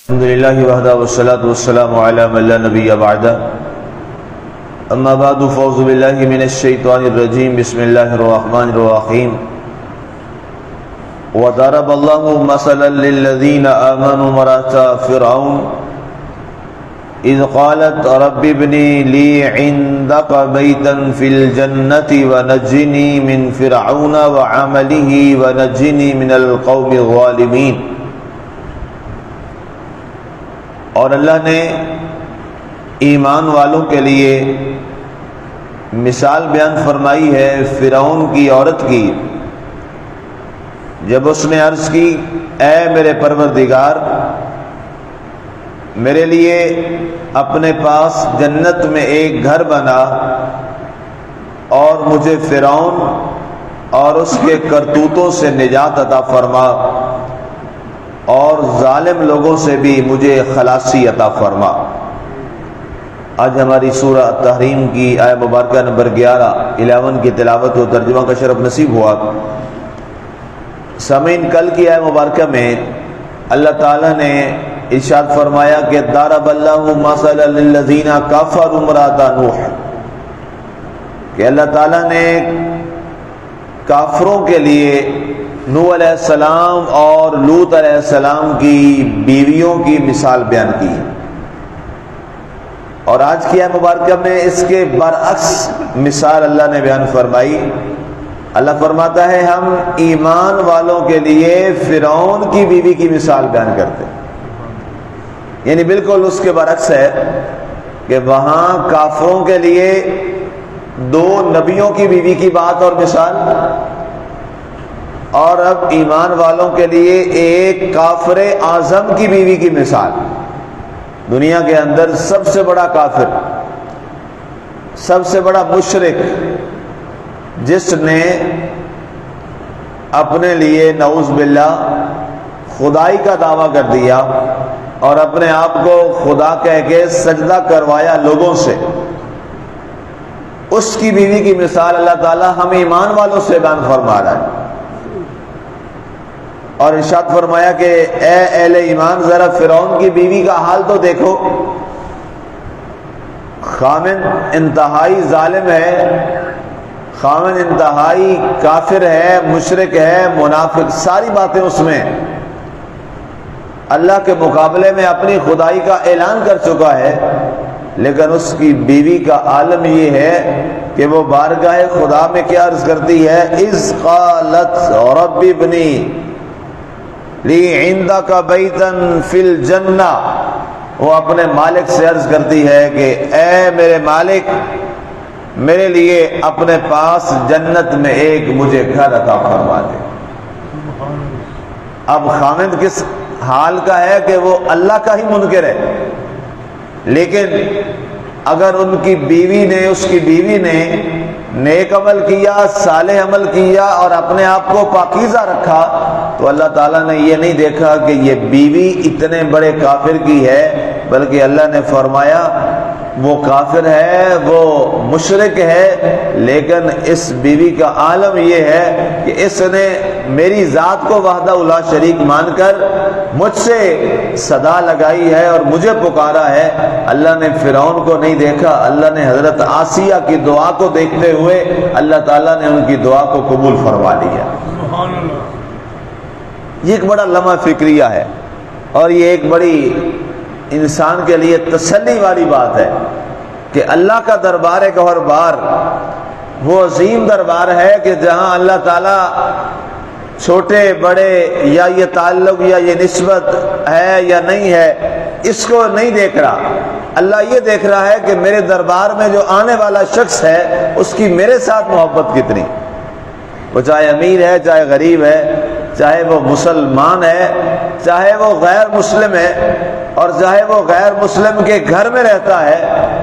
الحمد لله وحده والصلاة والسلام على من لا نبي بعده أما بعد فأعوذ بالله من الشيطان الرجيم بسم الله الرحمن الرحيم وضرب الله مثلا للذين آمنوا امرأة فرعون إذ قالت رب ابن لي عندك بيتا في الجنة ونجني من فرعون وعمله ونجني من القوم الظالمين۔ اور اللہ نے ایمان والوں کے لیے مثال بیان فرمائی ہے فرعون کی عورت کی، جب اس نے عرض کی اے میرے پروردگار، میرے لیے اپنے پاس جنت میں ایک گھر بنا اور مجھے فرعون اور اس کے کرتوتوں سے نجات عطا فرما اور ظالم لوگوں سے بھی مجھے خلاصی عطا فرما۔ آج ہماری سورہ تحریم کی آیہ مبارکہ نمبر 11 کی تلاوت و ترجمہ کا شرف نصیب ہوا۔ سامعین، کل کی آیہ مبارکہ میں اللہ تعالیٰ نے ارشاد فرمایا کہ ضرب اللہ مثلا للذین کفروا امرأۃ نوح، کہ اللہ تعالیٰ نے کافروں کے لیے نوح علیہ السلام اور لوط علیہ السلام کی بیویوں کی مثال بیان کی، اور آج کی آیہ مبارکہ میں اس کے برعکس مثال اللہ نے بیان فرمائی۔ اللہ فرماتا ہے ہم ایمان والوں کے لیے فرعون کی بیوی کی مثال بیان کرتے ہیں، یعنی بالکل اس کے برعکس ہے کہ وہاں کافروں کے لیے 2 نبیوں کی بیوی کی بات اور مثال، اور اب ایمان والوں کے لیے ایک کافر اعظم کی بیوی کی مثال۔ دنیا کے اندر سب سے بڑا کافر، سب سے بڑا مشرک، جس نے اپنے لیے نعوذ باللہ خدائی کا دعویٰ کر دیا اور اپنے آپ کو خدا کہہ کے سجدہ کروایا لوگوں سے، اس کی بیوی کی مثال اللہ تعالیٰ ہم ایمان والوں سے بیان فرما رہا ہے، اور ارشاد فرمایا کہ اے اہل ایمان ذرا فرعون کی بیوی کا حال تو دیکھو، خامن انتہائی ظالم ہے، خامن انتہائی کافر ہے، مشرک ہے، منافق، ساری باتیں اس میں، اللہ کے مقابلے میں اپنی خدائی کا اعلان کر چکا ہے، لیکن اس کی بیوی کا عالم یہ ہے کہ وہ بارگاہ خدا میں کیا عرض کرتی ہے، اذ قالت رب ابنی لی عندک بیتا فی الجنہ، وہ اپنے مالک سے عرض کرتی ہے کہ اے میرے مالک، میرے لیے اپنے پاس جنت میں ایک مجھے گھر عطا فرما دے۔ اب خامد کس حال کا ہے کہ وہ اللہ کا ہی منکر ہے، لیکن اگر ان کی بیوی نے، اس کی بیوی نے نیک عمل کیا، صالح عمل کیا اور اپنے آپ کو پاکیزہ رکھا، تو اللہ تعالیٰ نے یہ نہیں دیکھا کہ یہ بیوی اتنے بڑے کافر کی ہے، بلکہ اللہ نے فرمایا وہ کافر ہے، وہ مشرک ہے، لیکن اس بیوی کا عالم یہ ہے کہ اس نے میری ذات کو وحدہ لا شریک مان کر مجھ سے صدا لگائی ہے اور مجھے پکارا ہے۔ اللہ نے فرعون کو نہیں دیکھا، اللہ نے حضرت آسیہ کی دعا کو دیکھتے ہوئے اللہ تعالیٰ نے ان کی دعا کو قبول فرما لیا۔ یہ ایک بڑا لمحہ فکریہ ہے، اور یہ ایک بڑی انسان کے لیے تسلی والی بات ہے کہ اللہ کا دربار گوہر بار وہ عظیم دربار ہے کہ جہاں اللہ تعالیٰ چھوٹے بڑے یا یہ تعلق یا یہ نسبت ہے یا نہیں ہے اس کو نہیں دیکھ رہا، اللہ یہ دیکھ رہا ہے کہ میرے دربار میں جو آنے والا شخص ہے اس کی میرے ساتھ محبت کتنی، وہ چاہے امیر ہے، چاہے غریب ہے، چاہے وہ مسلمان ہے، چاہے وہ غیر مسلم ہے، اور چاہے وہ غیر مسلم کے گھر میں رہتا ہے،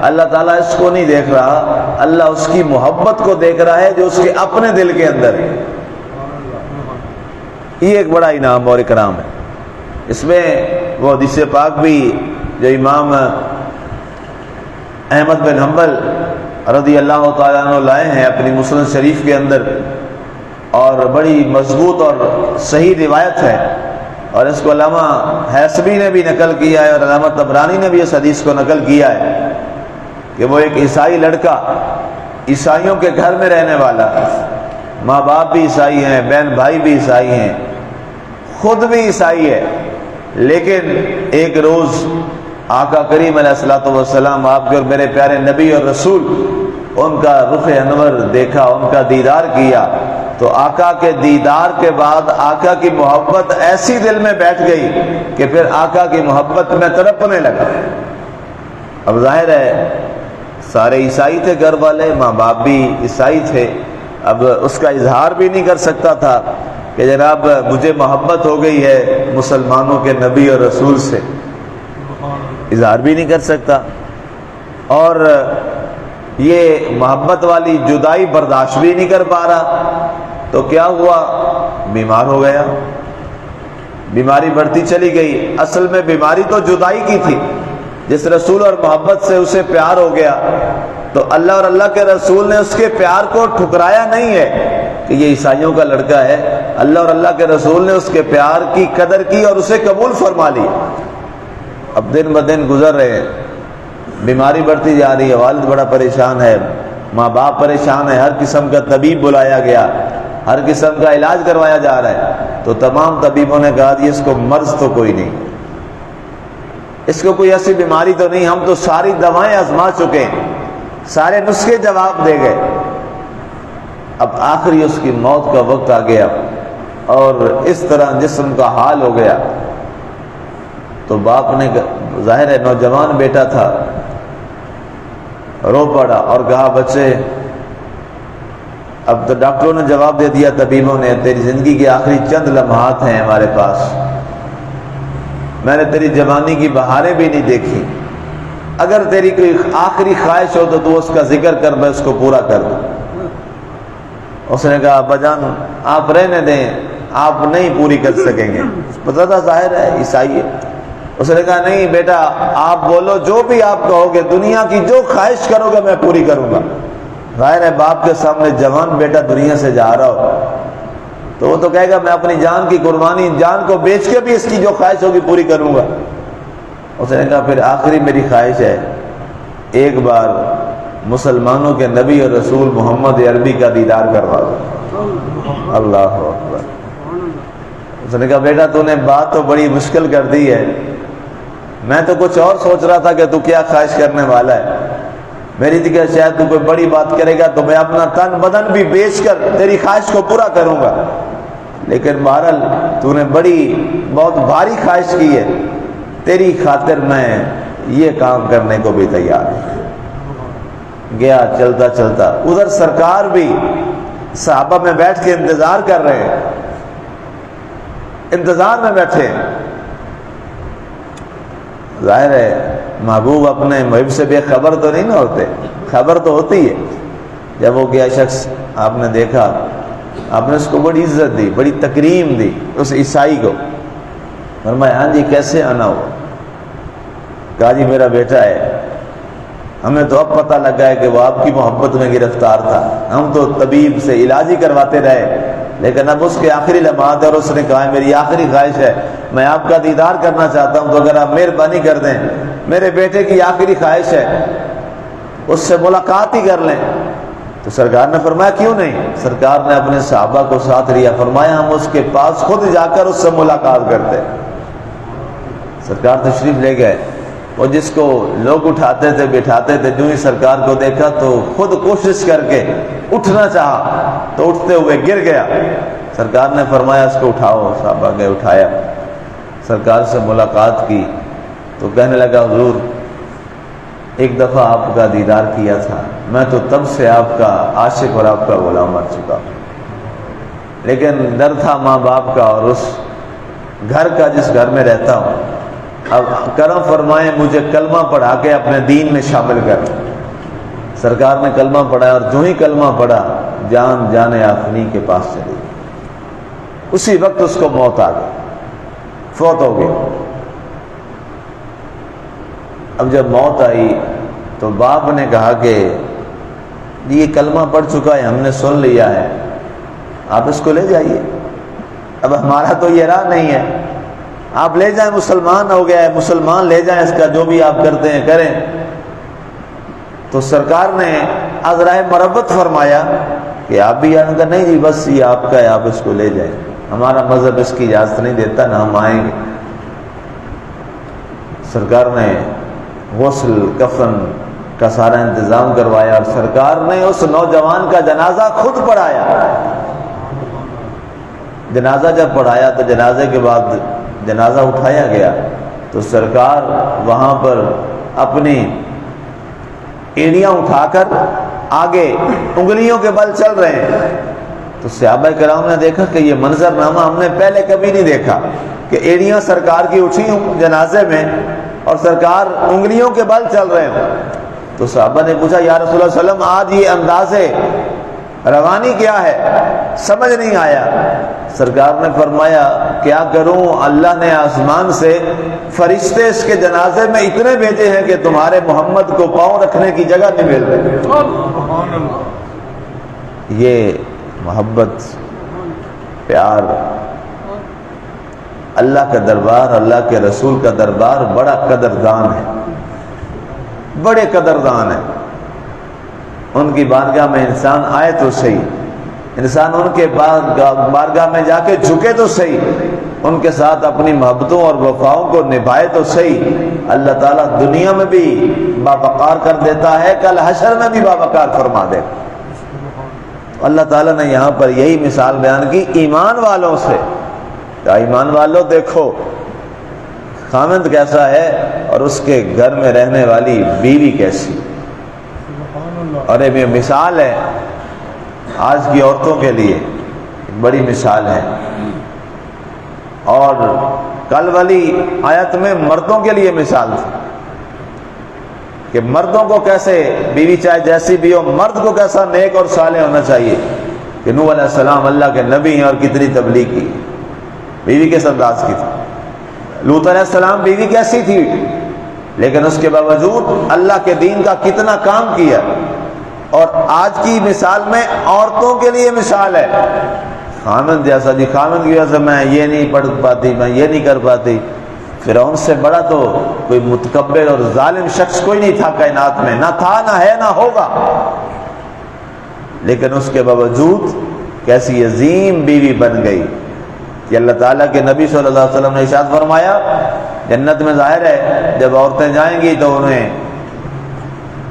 اللہ تعالیٰ اس کو نہیں دیکھ رہا، اللہ اس کی محبت کو دیکھ رہا ہے جو اس کے اپنے دل کے اندر ہے۔ یہ ایک بڑا انعام اور اکرام ہے۔ اس میں وہ حدیث پاک بھی جو امام احمد بن حنبل رضی اللہ تعالیٰ عنہ لائے ہیں اپنی مسند شریف کے اندر، اور بڑی مضبوط اور صحیح روایت ہے اور اس کو علامہ حیثمی نے بھی نقل کیا ہے اور علامہ طبرانی نے بھی اس حدیث کو نقل کیا ہے کہ وہ ایک عیسائی لڑکا، عیسائیوں کے گھر میں رہنے والا، ماں باپ بھی عیسائی ہیں، بہن بھائی بھی عیسائی ہیں، خود بھی عیسائی ہے، لیکن ایک روز آقا کریم علیہ الصلوۃ والسلام، آپ کے اور میرے پیارے نبی اور رسول، ان کا رخ انور دیکھا، ان کا دیدار کیا، تو آقا کے دیدار کے بعد آقا کی محبت ایسی دل میں بیٹھ گئی کہ پھر آقا کی محبت میں تڑپنے لگا۔ اب ظاہر ہے سارے عیسائی تھے گھر والے، ماں باپ بھی عیسائی تھے، اب اس کا اظہار بھی نہیں کر سکتا تھا کہ جناب مجھے محبت ہو گئی ہے مسلمانوں کے نبی اور رسول سے، اظہار بھی نہیں کر سکتا، اور یہ محبت والی جدائی برداشت بھی نہیں کر پا رہا، تو کیا ہوا؟ بیمار ہو گیا، بیماری بڑھتی چلی گئی۔ اصل میں بیماری تو جدائی کی تھی، جس رسول اور محبت سے اسے پیار ہو گیا تو اللہ اور اللہ کے رسول نے اس کے پیار کو ٹھکرایا نہیں ہے کہ یہ عیسائیوں کا لڑکا ہے، اللہ اور اللہ کے رسول نے اس کے پیار کی قدر کی اور اسے قبول فرما لی۔ اب دن بدن گزر رہے ہیں، بیماری بڑھتی جا رہی ہے، والد بڑا پریشان ہے، ماں باپ پریشان ہے، ہر قسم کا طبیب بلایا گیا، ہر قسم کا علاج کروایا جا رہا ہے، تو تمام طبیبوں نے کہا کہ اس کو مرض تو کوئی نہیں، اس کو کوئی ایسی بیماری تو نہیں، ہم تو ساری دوائیں آزما چکے ہیں، سارے نسخے جواب دے گئے۔ اب آخری اس کی موت کا وقت آ گیا اور اس طرح جسم کا حال ہو گیا، تو باپ نے، ظاہر ہے نوجوان بیٹا تھا، رو پڑا اور کہا بچے، اب تو ڈاکٹروں نے جواب دے دیا، طبیبوں نے، تیری زندگی کے آخری چند لمحات ہیں ہمارے پاس، میں نے تیری جوانی کی بہاریں بھی نہیں دیکھی، اگر تیری کوئی آخری خواہش ہو تو اس کا ذکر کر، میں اس کو پورا کر دوں۔ اس نے کہا ابا جان آپ رہنے دیں، آپ نہیں پوری کر سکیں گے، پتہ تھا ظاہر ہے عیسائی ہے۔ اس نے کہا نہیں بیٹا آپ بولو، جو بھی آپ کہو گے، دنیا کی جو خواہش کرو گے میں پوری کروں گا۔ ظاہر ہے باپ کے سامنے جوان بیٹا دنیا سے جا رہا ہو تو وہ تو کہے گا میں اپنی جان کی قربانی، جان کو بیچ کے بھی اس کی جو خواہش ہوگی پوری کروں گا۔ اس نے کہا پھر آخری میری خواہش ہے، ایک بار مسلمانوں کے نبی اور رسول محمد عربی کا دیدار کروا دو۔ اللہ اکبر۔ اس نے کہا بیٹا تو نے بات تو بڑی مشکل کر دی ہے، میں تو کچھ اور سوچ رہا تھا کہ تو کیا خواہش کرنے والا ہے، میری تھی کہ شاید تو کوئی بڑی بات کرے گا تو میں اپنا تن بدن بھی بیچ کر تیری خواہش کو پورا کروں گا، لیکن بہرحال تو نے بہت بھاری خواہش کی ہے، تیری خاطر میں یہ کام کرنے کو بھی تیار ہے۔ گیا چلتا چلتا، ادھر سرکار بھی صحابہ میں بیٹھ کے انتظار کر رہے ہیں، انتظار میں بیٹھے۔ ظاہر ہے محبوب اپنے محب سے بے خبر تو نہیں نہ ہوتے، خبر تو ہوتی ہے۔ جب وہ گیا شخص، آپ نے دیکھا، آپ نے اس کو بڑی عزت دی، بڑی تکریم دی اس عیسائی کو۔ فرمایا ہاں جی کیسے آنا ہوا؟ کہا جی میرا بیٹا ہے، ہمیں تو اب پتہ لگا ہے کہ وہ آپ کی محبت میں گرفتار تھا، ہم تو طبیب سے علاج ہی کرواتے رہے، لیکن اب اس کے آخری لمحات، اور اس نے کہا میری آخری خواہش ہے میں آپ کا دیدار کرنا چاہتا ہوں، تو اگر آپ مہربانی کر دیں، میرے بیٹے کی آخری خواہش ہے اس سے ملاقات ہی کر لیں۔ تو سرکار نے فرمایا کیوں نہیں؟ سرکار نے اپنے صحابہ کو ساتھ لیا، فرمایا ہم اس کے پاس خود جا کر اس سے ملاقات کرتے۔ سرکار تشریف لے گئے، وہ جس کو لوگ اٹھاتے تھے بٹھاتے تھے، جو ہی سرکار کو دیکھا تو خود کوشش کر کے اٹھنا چاہا تو اٹھتے ہوئے گر گیا۔ سرکار نے فرمایا اس کو اٹھاؤ، صحابہ گئے، اٹھایا، سرکار سے ملاقات کی تو کہنے لگا حضور ایک دفعہ آپ کا دیدار کیا تھا، میں تو تب سے آپ کا عاشق اور آپ کا غلام بن چکا، لیکن ڈر تھا ماں باپ کا اور اس گھر کا جس گھر میں رہتا ہوں، اب کرم فرمائیں مجھے کلمہ پڑھا کے اپنے دین میں شامل کر۔ سرکار نے کلمہ پڑھایا اور جو ہی کلمہ پڑھا جان آفرین کے پاس چلی، اسی وقت اس کو موت آ گئی، فوت ہو گئی۔ اب جب موت آئی تو باپ نے کہا کہ یہ کلمہ پڑھ چکا ہے، ہم نے سن لیا ہے، آپ اس کو لے جائیے، اب ہمارا تو یہ راہ نہیں ہے۔ آپ لے جائیں، مسلمان ہو گیا ہے، مسلمان لے جائیں، اس کا جو بھی آپ کرتے ہیں کریں۔ تو سرکار نے عذرائے مربت فرمایا کہ آپ بھی آئیں گے؟ نہیں جی بس یہ آپ کا ہے، آپ اس کو لے جائیں، ہمارا مذہب اس کی اجازت نہیں دیتا، نہ ہم آئیں گے۔ سرکار نے غسل کفن کا سارا انتظام کروایا اور سرکار نے اس نوجوان کا جنازہ خود پڑھایا۔ جنازہ جب پڑھایا تو جنازے کے بعد جنازہ اٹھایا گیا تو سرکار وہاں پر اپنی اینڑیاں اٹھا کر آگے انگلیوں کے بل چل رہے ہیں۔ تو صحابہ کرام نے دیکھا کہ یہ منظرنامہ ہم نے پہلے کبھی نہیں دیکھا کہ اینڑیاں سرکار کی اٹھی ہوں جنازے میں اور سرکار انگلیوں کے بل چل رہے ہوں۔ تو صحابہ نے پوچھا یا رسول اللہ صلی اللہ علیہ وسلم آج یہ انداز روانی کیا ہے؟ سمجھ نہیں آیا۔ سرکار نے فرمایا کیا کروں، اللہ نے آسمان سے فرشتے اس کے جنازے میں اتنے بھیجے ہیں کہ تمہارے محمد کو پاؤں رکھنے کی جگہ نہیں مل رہی۔ یہ محبت، پیار، اللہ کا دربار، اللہ کے رسول کا دربار بڑا قدردان ہے، بڑے قدردان ہیں۔ ان کی بارگاہ میں انسان آئے تو صحیح، انسان ان کے بارگاہ میں جا کے جھکے تو صحیح، ان کے ساتھ اپنی محبتوں اور وفاؤں کو نبھائے تو صحیح، اللہ تعالیٰ دنیا میں بھی باوقار کر دیتا ہے، کل حشر میں بھی باوقار فرما دے۔ اللہ تعالیٰ نے یہاں پر یہی مثال بیان کی ایمان والوں سے۔ ایمان والوں دیکھو خامند کیسا ہے اور اس کے گھر میں رہنے والی بیوی کیسی، اور یہ مثال ہے آج کی عورتوں کے لیے، بڑی مثال ہے۔ اور کل والی آیت میں مردوں کے لیے مثال تھی کہ مردوں کو کیسے بیوی چاہے جیسی بھی ہو، مرد کو کیسا نیک اور صالح ہونا چاہیے کہ نوح علیہ السلام اللہ کے نبی ہیں اور کتنی تبلیغ کی، بیوی کس انداز کی تھی۔ لوط علیہ السلام بیوی کیسی تھی، لیکن اس کے باوجود اللہ کے دین کا کتنا کام کیا۔ اور آج کی مثال میں عورتوں کے لیے مثال ہے، خامند جیسا، جی خامند کی وجہ سے میں یہ نہیں پڑھ پاتی، میں یہ نہیں کر پاتی۔ فرعون سے بڑا تو کوئی متکبر اور ظالم شخص کوئی نہیں تھا کائنات میں، نہ تھا، نہ ہے، نہ ہوگا، لیکن اس کے باوجود کیسی عظیم بیوی بن گئی کہ اللہ تعالیٰ کے نبی صلی اللہ علیہ وسلم نے ارشاد فرمایا جنت میں ظاہر ہے جب عورتیں جائیں گی تو انہیں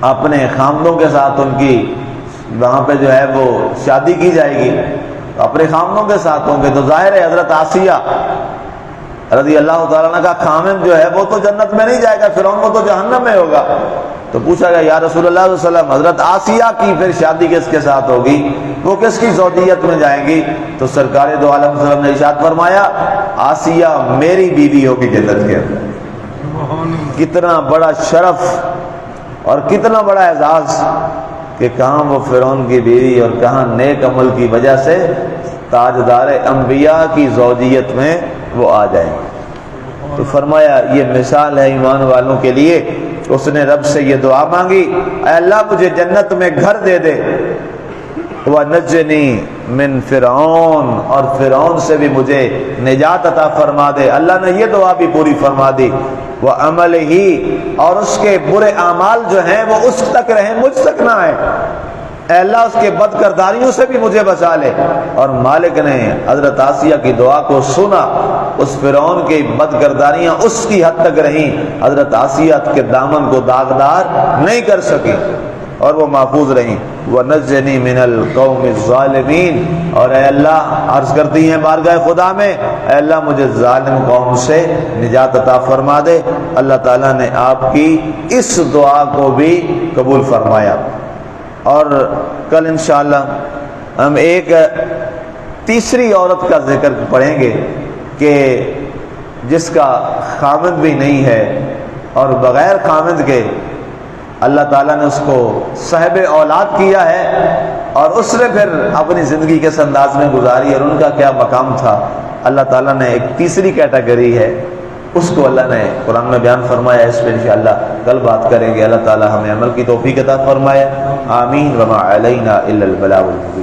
اپنے خامدوں کے ساتھ ان کی وہاں پہ جو ہے وہ شادی کی جائے گی، اپنے خامدوں کے ساتھ ہوں گے۔ تو ظاہر ہے حضرت آسیہ رضی اللہ تعالیٰ عنہ کا خامد جو ہے وہ تو جنت میں نہیں جائے گا، فرعون وہ تو جہنم میں ہوگا۔ تو پوچھا گیا یا رسول اللہ صلی اللہ علیہ وسلم حضرت آسیہ کی پھر شادی کس کے ساتھ ہوگی، وہ کس کی زوجیت میں جائیں گی؟ تو سرکار دو عالم صلی اللہ علیہ وسلم نے ارشاد فرمایا آسیہ میری بیوی ہوگی جنت کے اندر۔ کتنا بڑا شرف اور کتنا بڑا اعزاز کہ کہاں وہ فرعون کی بیوی اور کہاں نیک عمل کی وجہ سے تاجدار انبیاء کی زوجیت میں وہ آ جائیں۔ تو فرمایا یہ مثال ہے ایمان والوں کے لیے۔ اس نے رب سے یہ دعا مانگی اے اللہ مجھے جنت میں گھر دے دے، وَنَجِّنِي مِن فِرْعَوْنَ، اور فرعون سے بھی مجھے نجات عطا فرما دے۔ اللہ نے یہ دعا بھی پوری فرما دی۔ وَعَمَلِهِ، اور اس کے برے اعمال جو ہیں وہ اس تک رہیں، مجھ تک نہ آئے۔ اے اللہ اس کے بد کرداریوں سے بھی مجھے بچا لے۔ اور مالک نے حضرت آسیہ کی دعا کو سنا، اس فرعون کی بد کرداریاں اس کی حد تک رہیں، حضرت آسیہ کے دامن کو داغدار نہیں کر سکی اور وہ محفوظ رہیں۔ وَنَجِّنِي مِنَ الْقَوْمِ الظَّالِمِينَ، اور اے اللہ عرض کرتی ہیں بارگاہ خدا میں اے اللہ مجھے ظالم قوم سے نجات عطا فرما دے۔ اللہ تعالیٰ نے آپ کی اس دعا کو بھی قبول فرمایا۔ اور کل انشاءاللہ ہم ایک تیسری عورت کا ذکر پڑھیں گے کہ جس کا خامد بھی نہیں ہے اور بغیر خامد کے اللہ تعالیٰ نے اس کو صاحب اولاد کیا ہے اور اس نے پھر اپنی زندگی کس انداز میں گزاری اور ان کا کیا مقام تھا۔ اللہ تعالیٰ نے ایک تیسری کیٹیگری ہے، اس کو اللہ نے قرآن میں بیان فرمایا، اس پہ انشاءاللہ کل بات کریں گے۔ اللہ تعالیٰ ہمیں عمل کی توفیق عطا فرمائے، آمین۔ وما علینا الا البلاغ المبین۔